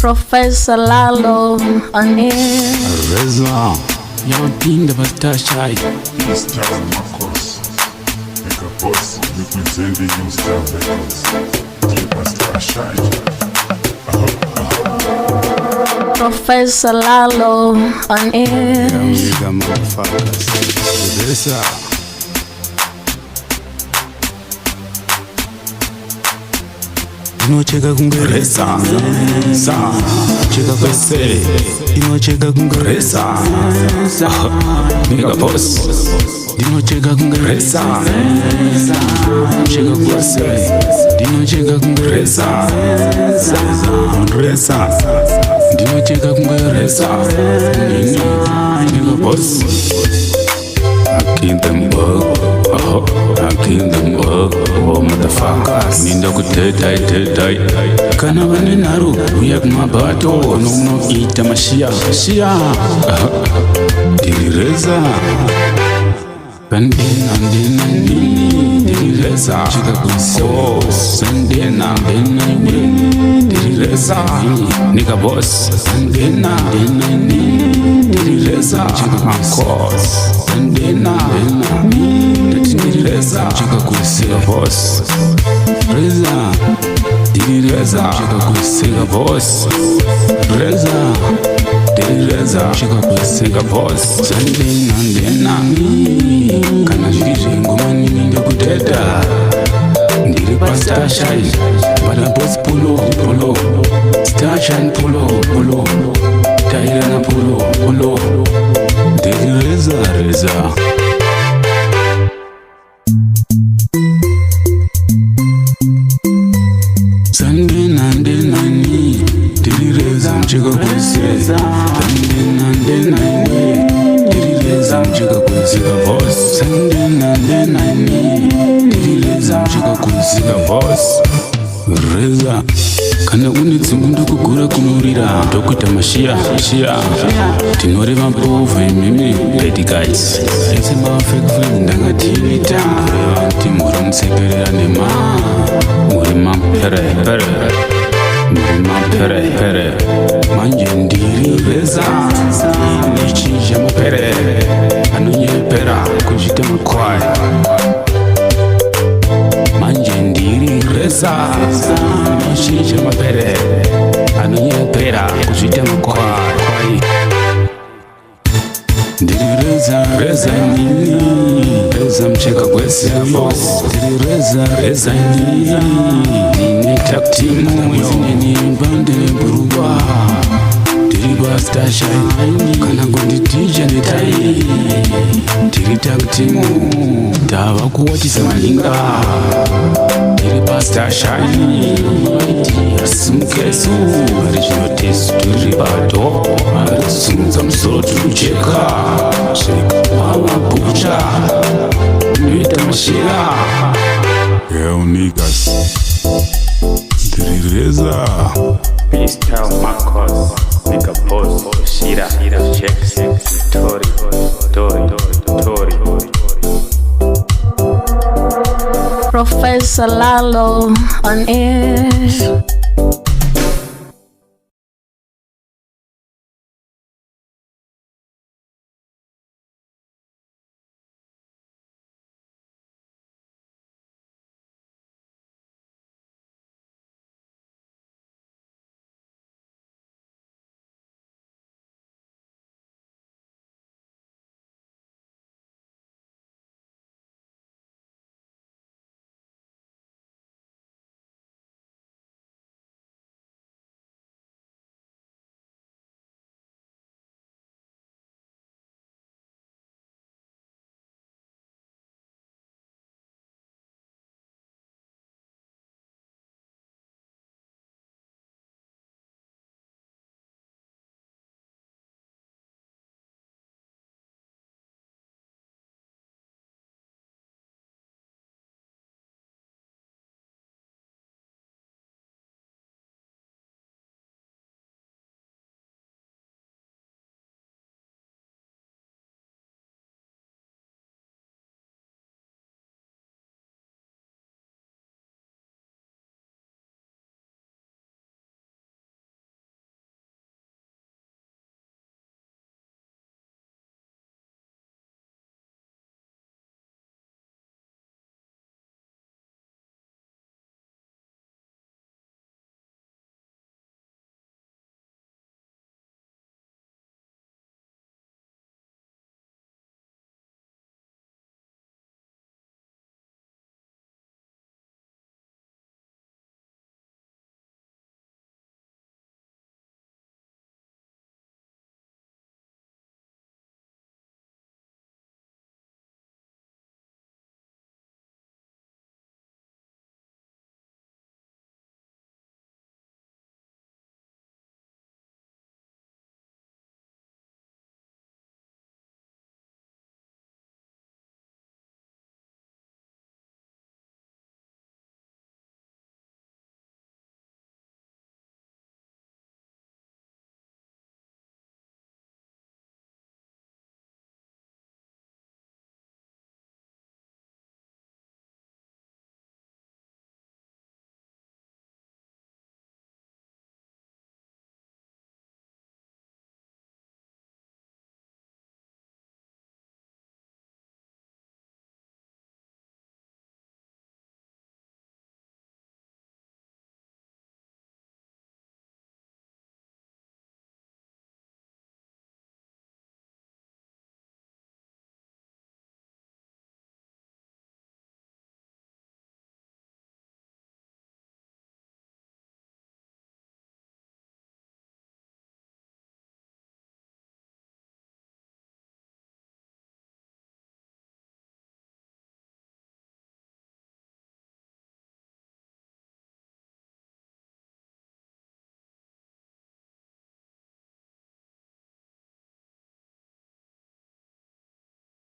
Professor Lalo on air. Reza, your team the Batashai. This town Marcos, make a boss, representing you style records. Keep us Professor Lalo on air. nigga motherfuckers. Reza. Inocheka kungereza za cheka kwese inocheka kungereza nigga boss inocheka kungereza cheka kwese inocheka kungereza reza inocheka kungereza nigga boss I kill them all, I kill them all, oh motherfuckers. Ninda kutetai kana vane naru uya kumabato nono ita mashia Diri Reza Kandina ndina nini Diri Reza Chika kuso Sandina ndina nini Diri Reza Nigga boss Sandina ndina nini Diri Reza Chika kuso Sandina ndina nini Diri Reza Chika kusiga boss Reza Diri Reza Chika kusiga boss Reza Diri Reza Chika kusiga boss Sandina ndina nini Kana shiri ngoma nini ndekuteta Ndiri pa Starshine Bada boss pulo Starshine pulo Taira na pulo Diri Reza Sandina ndina ni Diri Reza mchika kwese Sandina ndina ni Diri Reza mchika kwesiga boss Sandina ndina ni Diri Reza mchika kwesiga boss Reza kana unitsingu ndokugura kunorira ndokuita mashia tinoreva mpovu imimi bad guys ese mafake friends ndangatini tambo timura mutseperera nema muri mampere manje ndiri Reza nichinja mapere anonyepera kuchita makwai manje ndiri Reza nichinja mapere anonyepera kuchita makwai ndiri Reza nini Reza mcheka kwese boss ndiri Reza nini nine tag team zineni bande buruba ndiri basta shine kana gondi DJ netai ndiri tag team tava kuwatisa malinga ndiri basta shine sumkesu original taste turi bato sumza msoro tucheka mama bucha nita mashira Yo niggas, Diri Reza. Peace town Marcos, nigga boss, shira, checks, Tori. Professor Lalo on air.